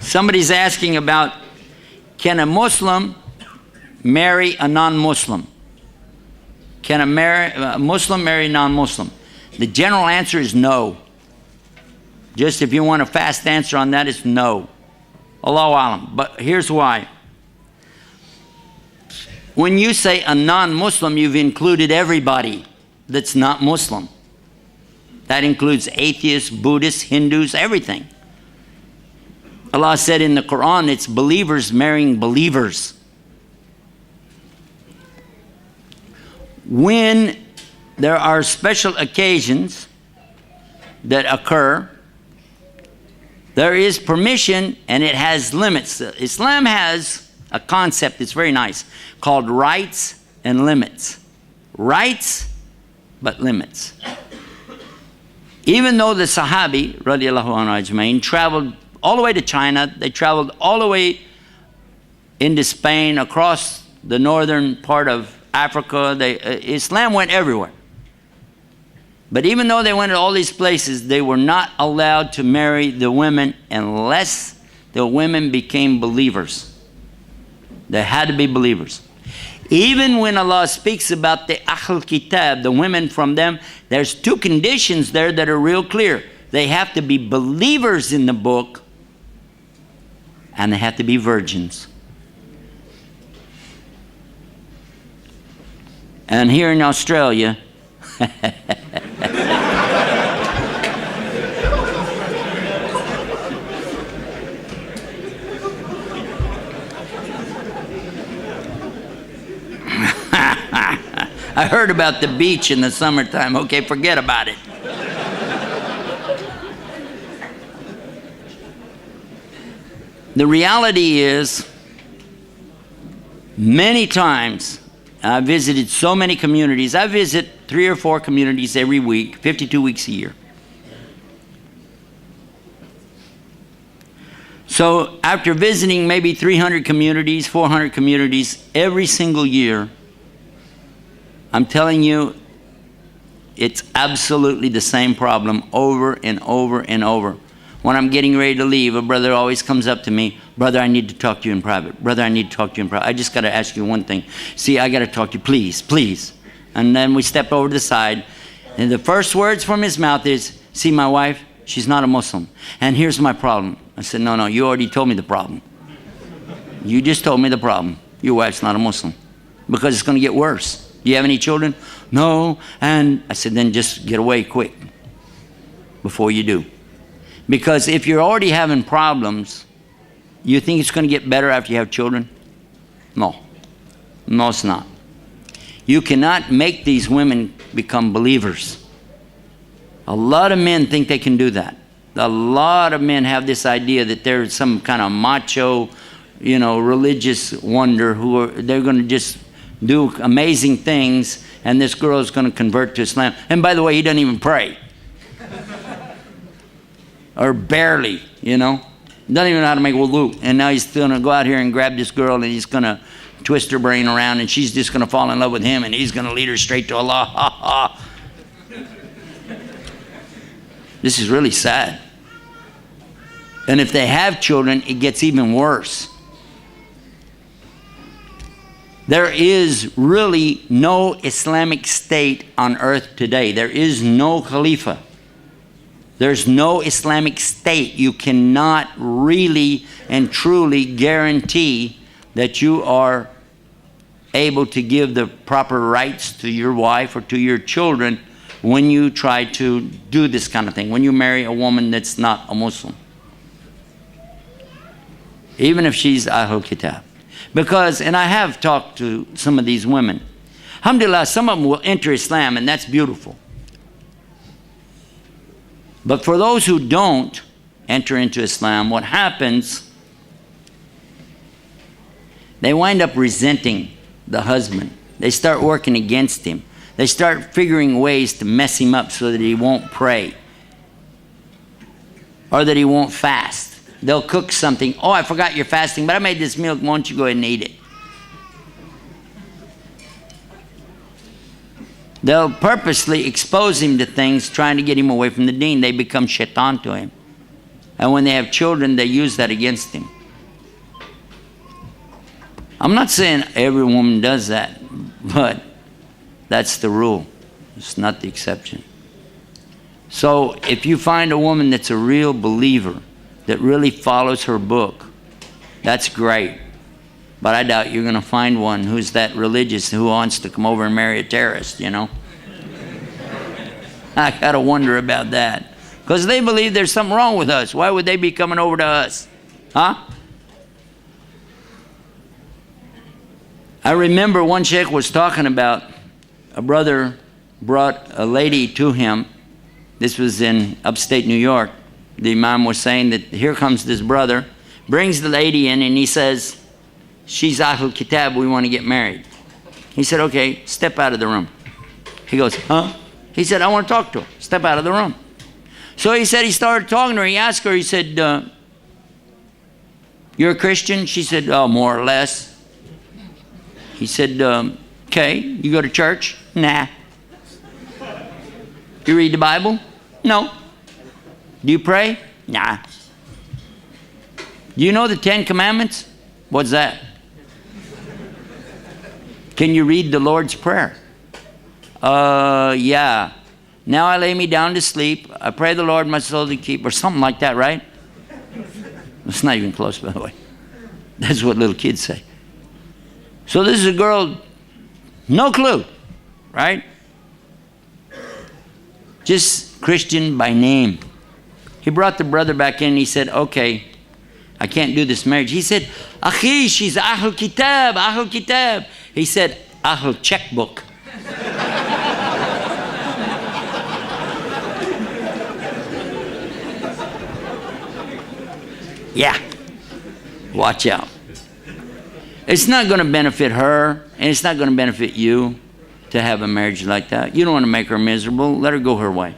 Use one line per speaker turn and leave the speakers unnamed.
Somebody's asking about, can a Muslim marry a non-Muslim? Can a Muslim marry a non-Muslim? The general answer is no. Just if you want a fast answer on that, it's no. Allahu alam. But here's why. When you say a non-Muslim, you've included everybody that's not Muslim. That includes atheists, Buddhists, Hindus, everything. Allah said in the Quran, it's believers marrying believers. When there are special occasions that occur, there is permission and it has limits. Islam has a concept that's very nice called rights and limits. Rights, but limits. Even though the Sahabi, radiallahu anhu ajmain, traveled all the way to China, they traveled all the way into Spain, across the northern part of Africa. Islam went everywhere. But even though they went to all these places, they were not allowed to marry the women unless the women became believers. They had to be believers. Even when Allah speaks about the Ahl Kitab, the women from them, there's two conditions there that are real clear. They have to be believers in the book, and they have to be virgins. And here in Australia, I heard about the beach in the summertime. Okay, forget about it. The reality is, many times, I visited so many communities. I visit 3 or 4 communities every week, 52 weeks a year. So after visiting maybe 300 communities, 400 communities every single year, I'm telling you, it's absolutely the same problem over and over and over. When I'm getting ready to leave, a brother always comes up to me, brother, I need to talk to you in private. Brother, I need to talk to you in private. I just got to ask you one thing. See, I got to talk to you, please, please. And then we step over to the side, and the first words from his mouth is, see, my wife, she's not a Muslim. And here's my problem. I said, no, you already told me the problem. You just told me the problem. Your wife's not a Muslim. Because it's going to get worse. Do you have any children? No. And I said, then just get away quick before you do. Because if you're already having problems, you think it's going to get better after you have children? No. No, it's not. You cannot make these women become believers. A lot of men think they can do that. A lot of men have this idea that they're some kind of macho, religious wonder they're going to just do amazing things, and this girl is going to convert to Islam. And by the way, he doesn't even pray. Or barely, Doesn't even know how to make wudu. And now he's going to go out here and grab this girl, and he's going to twist her brain around, and she's just going to fall in love with him, and he's going to lead her straight to Allah. Ha, ha. This is really sad. And if they have children, it gets even worse. There is really no Islamic state on earth today. There is no Khalifa. There's no Islamic state. You cannot really and truly guarantee that you are able to give the proper rights to your wife or to your children when you try to do this kind of thing, when you marry a woman that's not a Muslim. Even if she's Ahl Kitab. Because, and I have talked to some of these women. Alhamdulillah, some of them will enter Islam, and that's beautiful. But for those who don't enter into Islam, what happens, they wind up resenting the husband. They start working against him. They start figuring ways to mess him up so that he won't pray or that he won't fast. They'll cook something. Oh, I forgot you're fasting, but I made this meal. Why don't you go ahead and eat it? They'll purposely expose him to things, trying to get him away from the deen. They become shaitan to him. And when they have children, they use that against him. I'm not saying every woman does that, but that's the rule. It's not the exception. So if you find a woman that's a real believer, that really follows her book, that's great. But I doubt you're going to find one who's that religious who wants to come over and marry a terrorist, you know. I got to wonder about that. Because they believe there's something wrong with us. Why would they be coming over to us? Huh? I remember one sheikh was talking about a brother brought a lady to him. This was in upstate New York. The imam was saying that here comes this brother, brings the lady in, and he says, she's Ahlul Kitab, we want to get married. He said, okay, step out of the room. He goes, huh? He said, I want to talk to her. Step out of the room. So he said he started talking to her. He asked her, he said, you're a Christian? She said, oh, more or less. He said, okay, you go to church? Nah. You read the Bible? No. Do you pray? Nah. Do you know the 10 Commandments? What's that? Can you read the Lord's Prayer? Yeah. Now I lay me down to sleep. I pray the Lord my soul to keep, or something like that, right? It's not even close, by the way. That's what little kids say. So this is a girl, no clue, right? Just Christian by name. He brought the brother back in and he said, okay, I can't do this marriage. He said, Akhi, she's Ahlul Kitab, Ahlul Kitab. He said, Ahlul Checkbook. Yeah, watch out. It's not going to benefit her, and it's not going to benefit you to have a marriage like that. You don't want to make her miserable. Let her go her way.